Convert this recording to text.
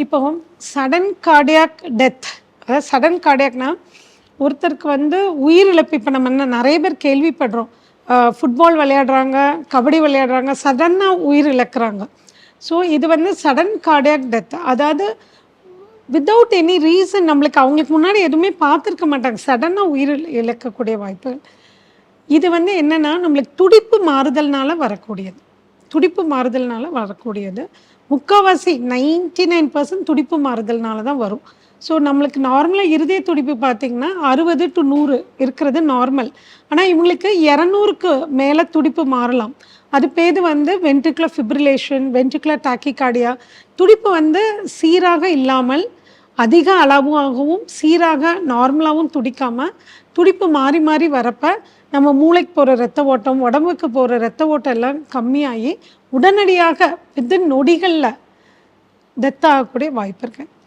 இப்போ sudden cardiac death, அதாவது sudden கார்டியாக்னா ஒருத்தருக்கு வந்து உயிரிழப்பு. இப்போ நம்ம என்ன நிறைய பேர் கேள்விப்படுறோம். ஃபுட்பால் விளையாடுறாங்க, கபடி விளையாடுறாங்க, சடனாக உயிர் இழக்கிறாங்க. ஸோ இது வந்து சடன் கார்டியாக் டெத். அதாவது வித்தவுட் எனி ரீசன், நம்மளுக்கு அவங்களுக்கு முன்னாடி எதுவுமே பார்த்துருக்க மாட்டாங்க, சடனாக உயிர் இழக்கக்கூடிய வாய்ப்பு. இது வந்து என்னென்னா நம்மளுக்கு துடிப்பு மாறுதல்னால வரக்கூடியது. துடிப்பு மாறுதல்னால வரக்கூடியது. முக்கால்வாசி 99% துடிப்பு மாறுதல்னால தான் வரும். ஸோ நம்மளுக்கு நார்மலாக இருதய துடிப்பு பார்த்தீங்கன்னா 60 to 100 இருக்கிறது நார்மல். ஆனால் இவங்களுக்கு 200க்கு மேலே துடிப்பு மாறலாம். அது பேர் வந்து வென்ட்ரிகுலர் ஃபிப்ரிலேஷன், வென்ட்ரிகுலர் டாக்கிகார்டியா. துடிப்பு வந்து சீராக இல்லாமல் அதிக அளவாகவும் சீராக நார்மலாகவும் துடிக்காமல் துடிப்பு மாறி மாறி வரப்ப நம்ம மூளைக்கு போகிற ரத்த ஓட்டம், உடம்புக்கு போகிற ரத்த ஓட்டம் எல்லாம் கம்மியாகி உடனடியாக வித்தின் நொடிகளில் டெத் ஆகக்கூடிய வாய்ப்பு இருக்குது.